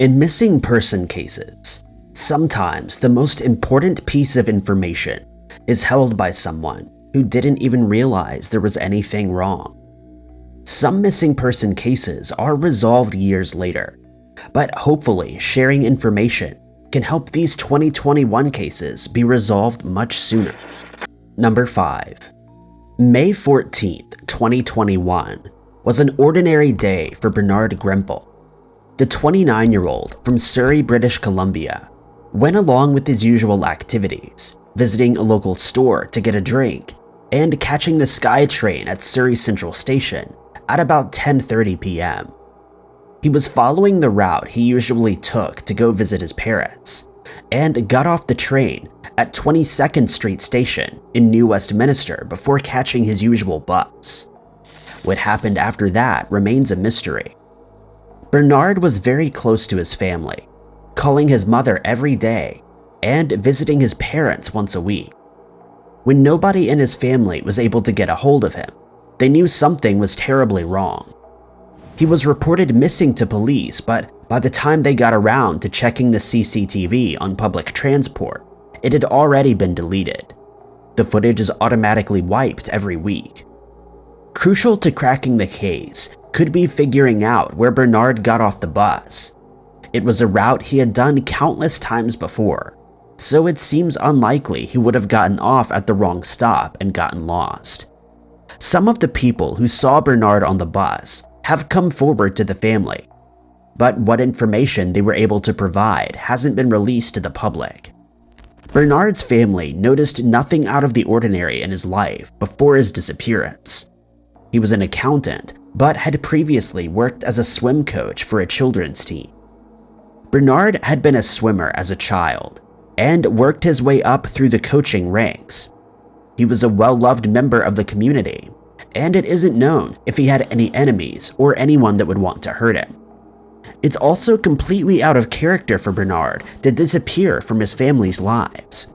In missing person cases, sometimes the most important piece of information is held by someone who didn't even realize there was anything wrong. Some missing person cases are resolved years later, but hopefully sharing information can help these 2021 cases be resolved much sooner. Number 5. May 14th, 2021 was an ordinary day for Bernard Grempel. The 29-year-old from Surrey, British Columbia, went along with his usual activities, visiting a local store to get a drink and catching the SkyTrain at Surrey Central Station at about 10:30 p.m. He was following the route he usually took to go visit his parents and got off the train at 22nd Street Station in New Westminster before catching his usual bus. What happened after that remains a mystery. Bernard was very close to his family, calling his mother every day and visiting his parents once a week. When nobody in his family was able to get a hold of him, they knew something was terribly wrong. He was reported missing to police, but by the time they got around to checking the CCTV on public transport, it had already been deleted. The footage is automatically wiped every week. Crucial to cracking the case could be figuring out where Bernard got off the bus. It was a route he had done countless times before, so it seems unlikely he would have gotten off at the wrong stop and gotten lost. Some of the people who saw Bernard on the bus have come forward to the family, but what information they were able to provide hasn't been released to the public. Bernard's family noticed nothing out of the ordinary in his life before his disappearance. He was an accountant, but had previously worked as a swim coach for a children's team. Bernard had been a swimmer as a child and worked his way up through the coaching ranks. He was a well-loved member of the community, and it isn't known if he had any enemies or anyone that would want to hurt him. It's also completely out of character for Bernard to disappear from his family's lives.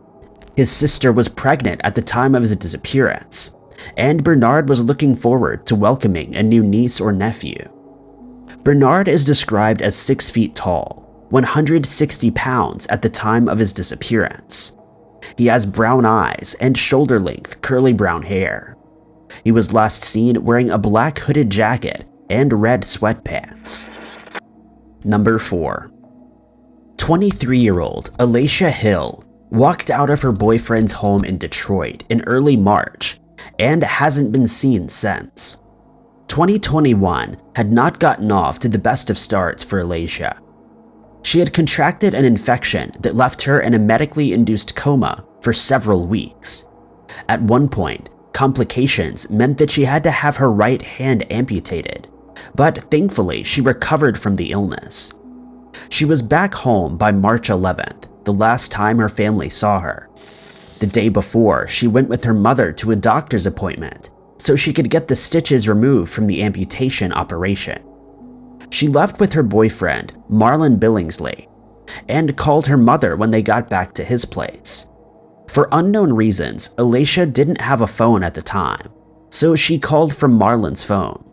His sister was pregnant at the time of his disappearance, and Bernard was looking forward to welcoming a new niece or nephew. Bernard is described as 6 feet tall, 160 pounds at the time of his disappearance. He has brown eyes and shoulder-length curly brown hair. He was last seen wearing a black hooded jacket and red sweatpants. Number 4. 23-year-old Alacia Hill walked out of her boyfriend's home in Detroit in early March and hasn't been seen since. 2021 had not gotten off to the best of starts for Alacia. She had contracted an infection that left her in a medically induced coma for several weeks. At one point, complications meant that she had to have her right hand amputated, but thankfully she recovered from the illness. She was back home by March 11th, the last time her family saw her. The day before, she went with her mother to a doctor's appointment so she could get the stitches removed from the amputation operation. She left with her boyfriend, Marlon Billingsley, and called her mother when they got back to his place. For unknown reasons, Alacia didn't have a phone at the time, so she called from Marlon's phone.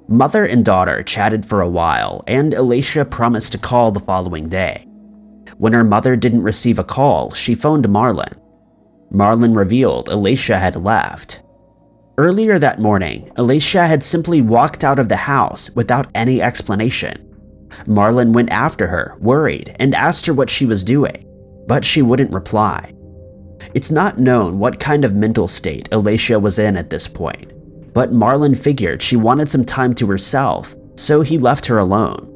Mother and daughter chatted for a while, and Alacia promised to call the following day. When her mother didn't receive a call, she phoned Marlon. Marlon revealed Alacia had left. Earlier that morning, Alacia had simply walked out of the house without any explanation. Marlon went after her, worried, and asked her what she was doing, but she wouldn't reply. It's not known what kind of mental state Alacia was in at this point, but Marlon figured she wanted some time to herself, so he left her alone.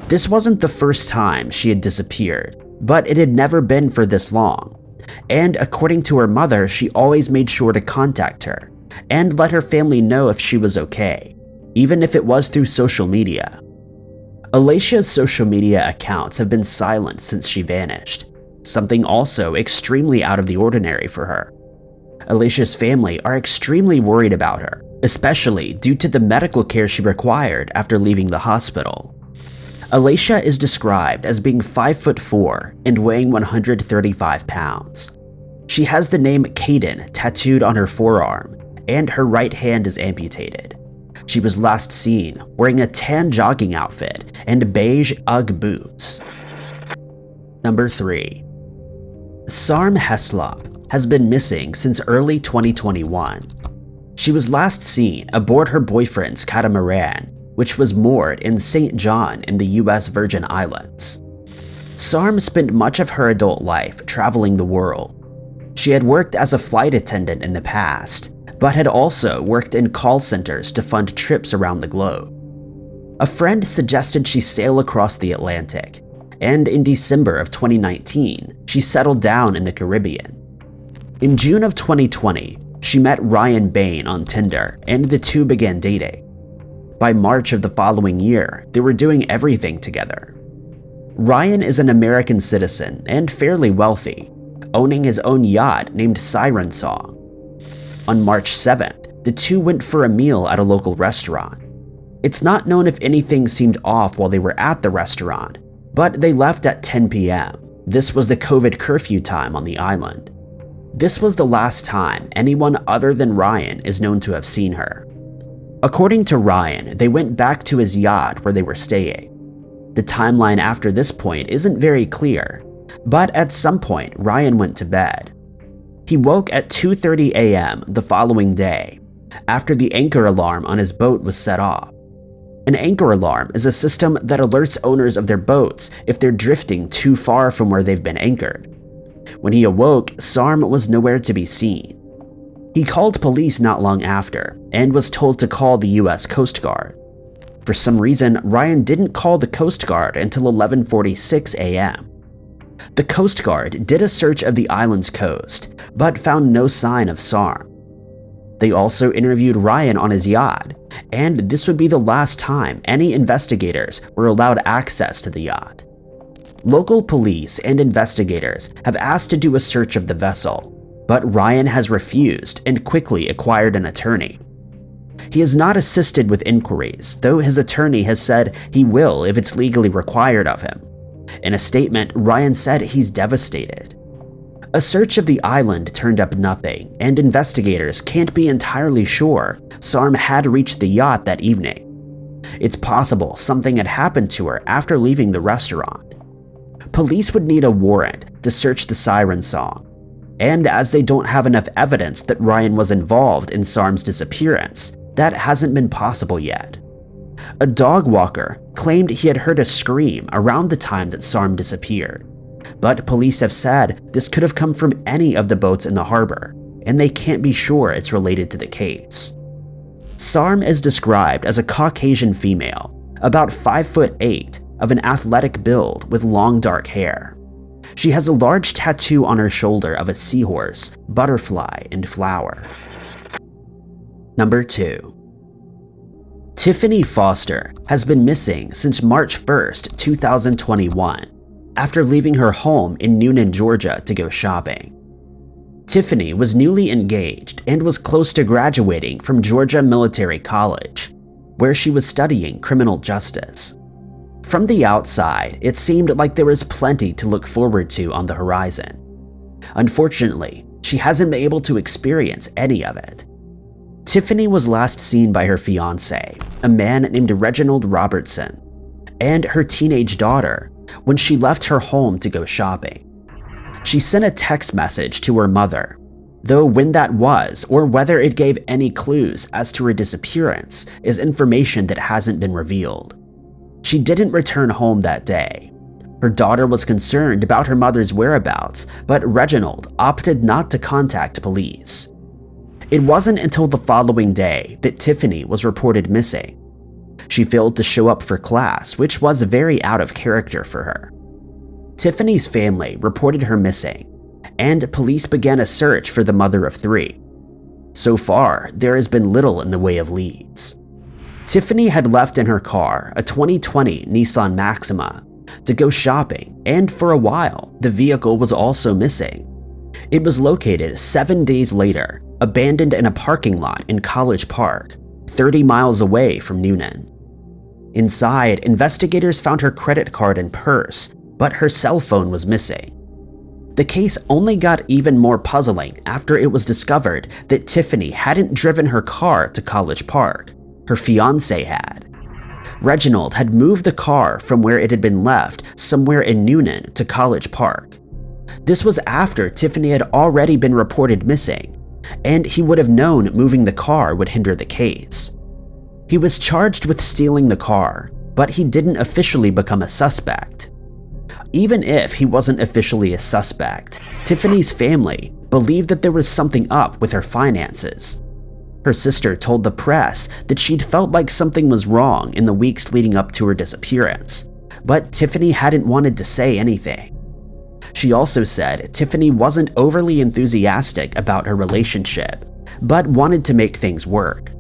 This wasn't the first time she had disappeared, but it had never been for this long, and according to her mother, she always made sure to contact her and let her family know if she was okay, even if it was through social media. Alacia's social media accounts have been silent since she vanished, something also extremely out of the ordinary for her. Alacia's family are extremely worried about her, especially due to the medical care she required after leaving the hospital. Alacia is described as being 5'4" and weighing 135 pounds. She has the name Caden tattooed on her forearm, and her right hand is amputated. She was last seen wearing a tan jogging outfit and beige Ugg boots. Number 3. Sarm Heslop has been missing since early 2021. She was last seen aboard her boyfriend's catamaran, which was moored in St. John in the US Virgin Islands. Sarm spent much of her adult life traveling the world. She had worked as a flight attendant in the past, but had also worked in call centers to fund trips around the globe. A friend suggested she sail across the Atlantic, and in December of 2019, she settled down in the Caribbean. In June of 2020, she met Ryan Bain on Tinder, and the two began dating. By March of the following year, they were doing everything together. Ryan is an American citizen and fairly wealthy, owning his own yacht named Siren Song. On March 7th, the two went for a meal at a local restaurant. It's not known if anything seemed off while they were at the restaurant, but they left at 10 p.m. This was the COVID curfew time on the island. This was the last time anyone other than Ryan is known to have seen her. According to Ryan, they went back to his yacht where they were staying. The timeline after this point isn't very clear, but at some point Ryan went to bed. He woke at 2:30 a.m. the following day, after the anchor alarm on his boat was set off. An anchor alarm is a system that alerts owners of their boats if they're drifting too far from where they've been anchored. When he awoke, Sarm was nowhere to be seen. He called police not long after and was told to call the US Coast Guard. For some reason, Ryan didn't call the Coast Guard until 11:46 a.m. The Coast Guard did a search of the island's coast, but found no sign of Sarm. They also interviewed Ryan on his yacht, and this would be the last time any investigators were allowed access to the yacht. Local police and investigators have asked to do a search of the vessel, but Ryan has refused and quickly acquired an attorney. He has not assisted with inquiries, though his attorney has said he will if it's legally required of him. In a statement, Ryan said he's devastated. A search of the island turned up nothing, and investigators can't be entirely sure Sarm had reached the yacht that evening. It's possible something had happened to her after leaving the restaurant. Police would need a warrant to search the Siren Song, and as they don't have enough evidence that Ryan was involved in Sarm's disappearance, that hasn't been possible yet. A dog walker claimed he had heard a scream around the time that Sarm disappeared, but police have said this could have come from any of the boats in the harbor, and they can't be sure it's related to the case. Sarm is described as a Caucasian female, about 5'8", of an athletic build with long dark hair. She has a large tattoo on her shoulder of a seahorse, butterfly, and flower. Number 2. Tiffany Foster has been missing since March 1st, 2021, after leaving her home in Newnan, Georgia to go shopping. Tiffany was newly engaged and was close to graduating from Georgia Military College, where she was studying criminal justice. From the outside, it seemed like there was plenty to look forward to on the horizon. Unfortunately, she hasn't been able to experience any of it. Tiffany was last seen by her fiancé, a man named Reginald Robertson, and her teenage daughter when she left her home to go shopping. She sent a text message to her mother, though when that was or whether it gave any clues as to her disappearance is information that hasn't been revealed. She didn't return home that day. Her daughter was concerned about her mother's whereabouts, but Reginald opted not to contact police. It wasn't until the following day that Tiffany was reported missing. She failed to show up for class, which was very out of character for her. Tiffany's family reported her missing, and police began a search for the mother of 3. So far, there has been little in the way of leads. Tiffany had left in her car, a 2020 Nissan Maxima, to go shopping, and for a while, the vehicle was also missing. It was located 7 days later, abandoned in a parking lot in College Park, 30 miles away from Newnan. Inside, investigators found her credit card and purse, but her cell phone was missing. The case only got even more puzzling after it was discovered that Tiffany hadn't driven her car to College Park. her fiancé had. Reginald had moved the car from where it had been left somewhere in Newnan to College Park. This was after Tiffany had already been reported missing, and he would have known moving the car would hinder the case. He was charged with stealing the car, but he didn't officially become a suspect. Even if he wasn't officially a suspect, Tiffany's family believed that there was something up with her finances. Her sister told the press that she'd felt like something was wrong in the weeks leading up to her disappearance, but Tiffany hadn't wanted to say anything. She also said Tiffany wasn't overly enthusiastic about her relationship, but wanted to make things work.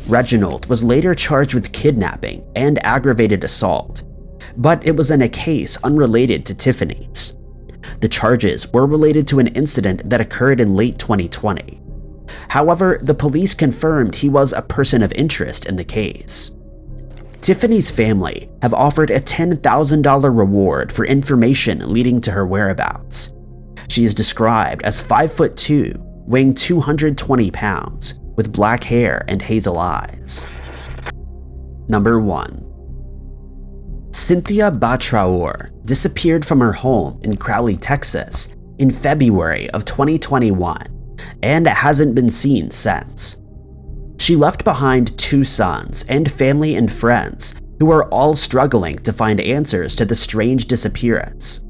Reginald was later charged with kidnapping and aggravated assault, but it was in a case unrelated to Tiffany's. The charges were related to an incident that occurred in late 2020. However, the police confirmed he was a person of interest in the case. Tiffany's family have offered a $10,000 reward for information leading to her whereabouts. She is described as 5'2", weighing 220 pounds, with black hair and hazel eyes. Number 1. Cynthia Batraor disappeared from her home in Crowley, Texas in February of 2021 and hasn't been seen since. She left behind 2 sons and family and friends who are all struggling to find answers to the strange disappearance.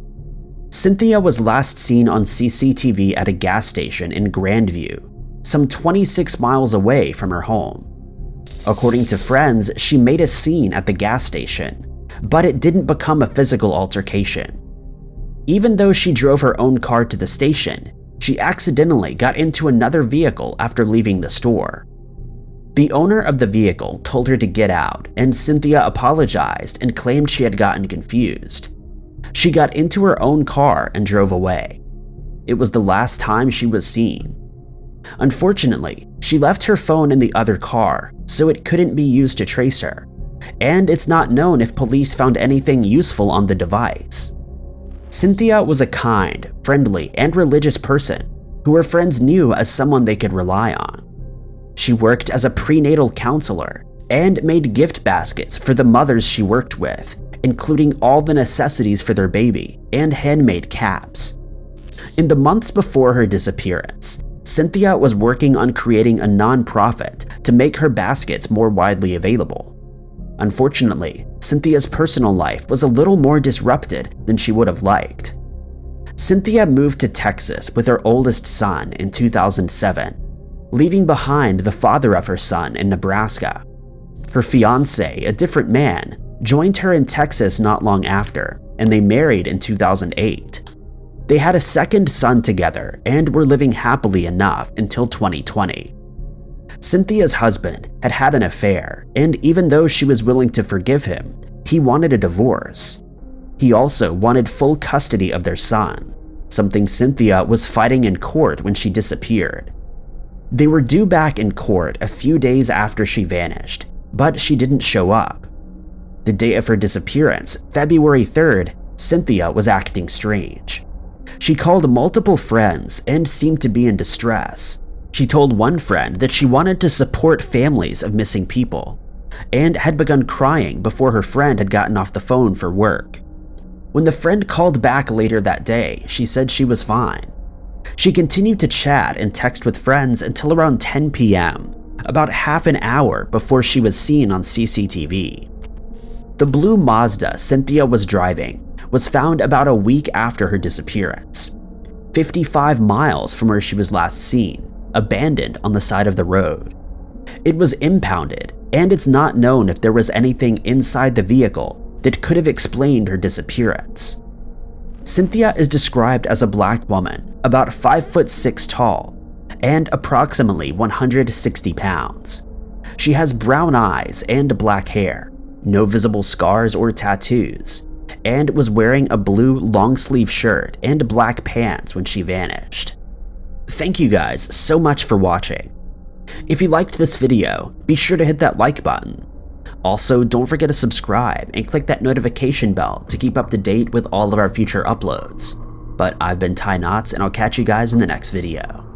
Cynthia was last seen on CCTV at a gas station in Grandview, some 26 miles away from her home. According to friends, she made a scene at the gas station, but it didn't become a physical altercation. Even though she drove her own car to the station, she accidentally got into another vehicle after leaving the store. The owner of the vehicle told her to get out, and Cynthia apologized and claimed she had gotten confused. She got into her own car and drove away. It was the last time she was seen. Unfortunately, she left her phone in the other car, so it couldn't be used to trace her, and it's not known if police found anything useful on the device. Cynthia was a kind, friendly, and religious person who her friends knew as someone they could rely on. She worked as a prenatal counselor and made gift baskets for the mothers she worked with, including all the necessities for their baby and handmade caps. In the months before her disappearance, Cynthia was working on creating a nonprofit to make her baskets more widely available. Unfortunately, Cynthia's personal life was a little more disrupted than she would have liked. Cynthia moved to Texas with her oldest son in 2007, leaving behind the father of her son in Nebraska. Her fiancé, a different man, joined her in Texas not long after, and they married in 2008. They had a second son together and were living happily enough until 2020. Cynthia's husband had had an affair, and even though she was willing to forgive him, he wanted a divorce. He also wanted full custody of their son, something Cynthia was fighting in court when she disappeared. They were due back in court a few days after she vanished, but she didn't show up. The day of her disappearance, February 3rd, Cynthia was acting strange. She called multiple friends and seemed to be in distress. She told one friend that she wanted to support families of missing people, and had begun crying before her friend had gotten off the phone for work. When the friend called back later that day, she said she was fine. She continued to chat and text with friends until around 10 p.m., about half an hour before she was seen on CCTV. The blue Mazda Cynthia was driving was found about a week after her disappearance, 55 miles from where she was last seen, abandoned on the side of the road. It was impounded, and it's not known if there was anything inside the vehicle that could have explained her disappearance. Cynthia is described as a black woman, about 5'6" tall, and approximately 160 pounds. She has brown eyes and black hair, no visible scars or tattoos, and was wearing a blue long-sleeve shirt and black pants when she vanished. Thank you guys so much for watching. If you liked this video, be sure to hit that like button. Also, don't forget to subscribe and click that notification bell to keep up to date with all of our future uploads. But I've been Ty Knots, and I'll catch you guys in the next video.